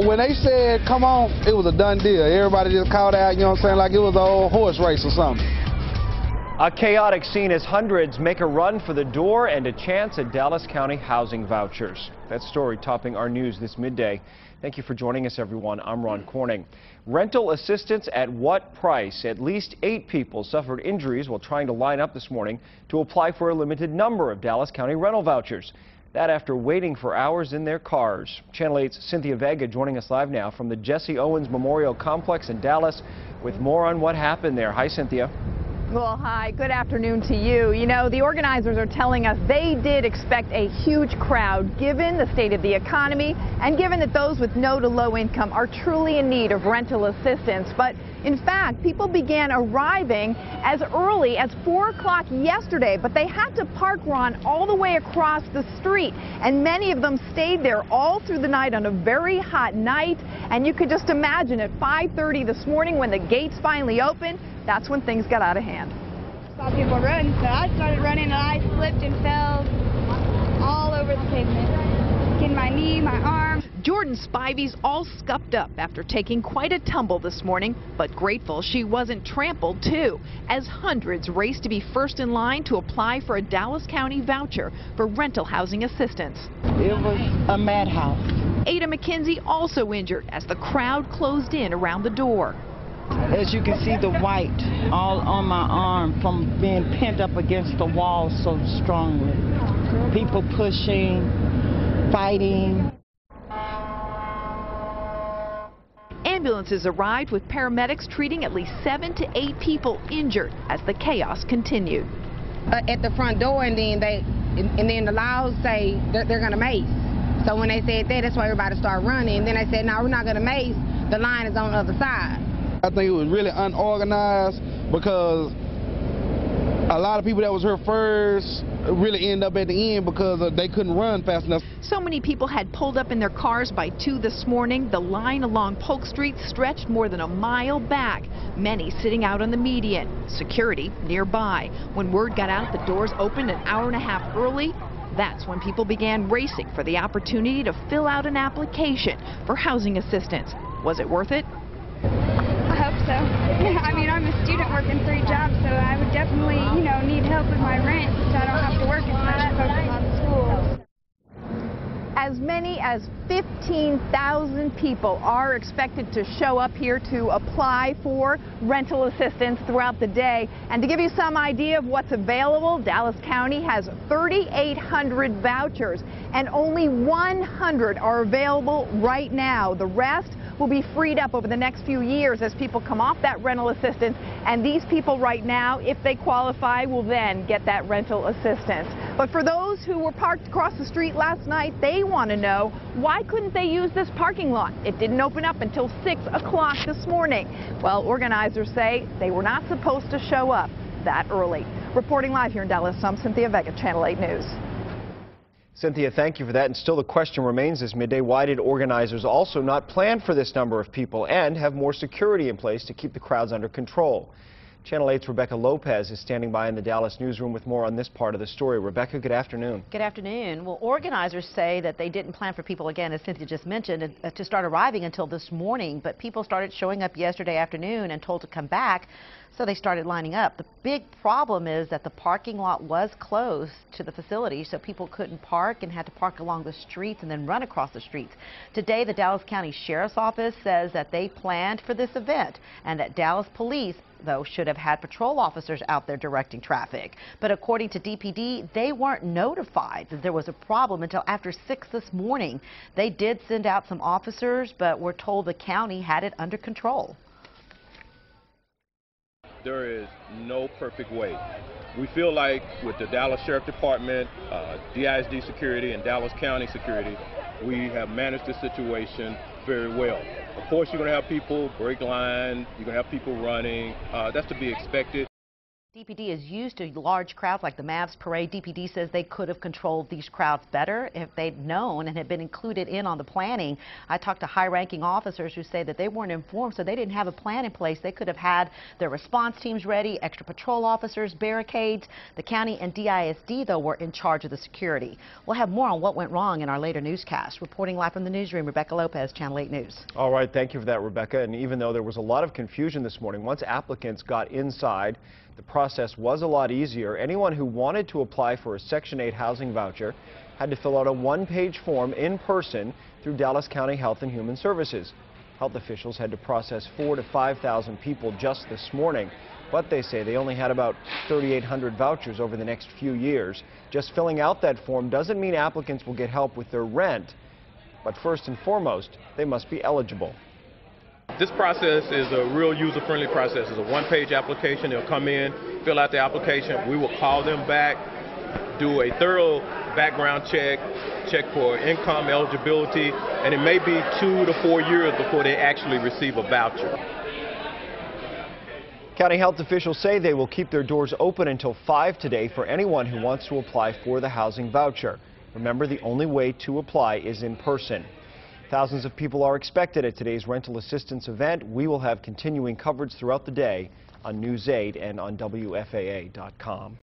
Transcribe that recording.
When they said, come on, it was a done deal. Everybody just called out, you know what I'm saying, like it was an old horse race or something. A chaotic scene as hundreds make a run for the door and a chance at Dallas County housing vouchers. That story topping our news this midday. Thank you for joining us, everyone. I'm Ron Corning. Rental assistance at what price? At least 8 people suffered injuries while trying to line up this morning to apply for a limited number of Dallas County rental vouchers. That after waiting for hours in their cars. Channel 8's Cynthia Vega joining us live now from the Jesse Owens Memorial Complex in Dallas with more on what happened there. Hi, Cynthia. Well, hi, good afternoon to you. You know, the organizers are telling us they did expect a huge crowd given the state of the economy and given that those with no to low income are truly in need of rental assistance. But in fact, people began arriving as early as 4 o'clock yesterday, but they had to park, Ron, all the way across the street. And many of them stayed there all through the night on a very hot night. And you could just imagine at 5:30 this morning when the gates finally opened, that's when things got out of hand. Saw people run, so I started running and I slipped and fell all over the pavement. In my knee, my arm. Jordan Spivey's all scuffed up after taking quite a tumble this morning, but grateful she wasn't trampled too, as hundreds raced to be first in line to apply for a Dallas County voucher for rental housing assistance. It was a madhouse. Ada McKenzie also injured as the crowd closed in around the door. As you can see, the white all on my arm from being pinned up against the wall so strongly. People pushing, fighting. Ambulances arrived with paramedics treating at least 7 to 8 people injured as the chaos continued. At the front door, and then the laws say they're going to mace. So when they said that, that's why everybody started running. And then they said, no, we're not going to mace. The line is on the other side. I think it was really unorganized because a lot of people that was here first really end up at the end because they couldn't run fast enough. So many people had pulled up in their cars by 2 this morning. The line along Polk Street stretched more than a mile back, many sitting out on the median. Security nearby. When word got out the doors opened an hour and a half early, that's when people began racing for the opportunity to fill out an application for housing assistance. Was it worth it? I hope so. I mean, I'm a student working 3 jobs, so I would definitely, need help with my rent so I don't have to work as much and focus on school. As many as 15,000 people are expected to show up here to apply for rental assistance throughout the day. And to give you some idea of what's available, Dallas County has 3,800 vouchers, and only 100 are available right now. The rest will be freed up over the next few years as people come off that rental assistance, and these people right now, if they qualify, will then get that rental assistance. But for those who were parked across the street last night, they want to know, why couldn't they use this parking lot? It didn't open up until 6 o'clock this morning. Well, organizers say they were not supposed to show up that early. Reporting live here in Dallas, I'm Cynthia Vega, Channel 8 News. Cynthia, thank you for that. And still the question remains this midday, why did organizers also not plan for this number of people and have more security in place to keep the crowds under control? Channel 8's Rebecca Lopez is standing by in the Dallas newsroom with more on this part of the story. Rebecca, good afternoon. Good afternoon. Well, organizers say that they didn't plan for people, again, as Cynthia just mentioned, to start arriving until this morning, but people started showing up yesterday afternoon and told to come back, so they started lining up. The big problem is that the parking lot was closed to the facility, so people couldn't park and had to park along the streets and then run across the streets. Today, the Dallas County Sheriff's Office says that they planned for this event and that Dallas police, though, should have had patrol officers out there directing traffic. But according to DPD, they weren't notified that there was a problem until after 6 this morning. They did send out some officers, but were told the county had it under control. There is no perfect way. We feel like with the Dallas Sheriff Department, DISD Security, and Dallas County Security, we have managed the situation very well. Of course, you're going to have people break line, you're going to have people running. That's to be expected. DPD is used to large crowds like the Mavs parade. DPD says they could have controlled these crowds better if they'd known and had been included in on the planning. I talked to high-ranking officers who say that they weren't informed, so they didn't have a plan in place. They could have had their response teams ready, extra patrol officers, barricades. The county and DISD, though, were in charge of the security. We'll have more on what went wrong in our later newscast. Reporting live from the newsroom, Rebecca Lopez, Channel 8 News. All right, thank you for that, Rebecca. And even though there was a lot of confusion this morning, once applicants got inside, the process was a lot easier. Anyone who wanted to apply for a Section 8 housing voucher had to fill out a one-page form in person through Dallas County Health and Human Services. Health officials had to process 4,000 to 5,000 people just this morning, but they say they only had about 3,800 vouchers over the next few years. Just filling out that form doesn't mean applicants will get help with their rent, but first and foremost, they must be eligible. This process is a real user-friendly process. It's a one-page application. They'll come in, fill out the application. We will call them back, do a thorough background check for income eligibility, and it may be 2 to 4 years before they actually receive a voucher. County health officials say they will keep their doors open until 5 today for anyone who wants to apply for the housing voucher. Remember, the only way to apply is in person. Thousands of people are expected at today's rental assistance event. We will have continuing coverage throughout the day on News 8 and on WFAA.com.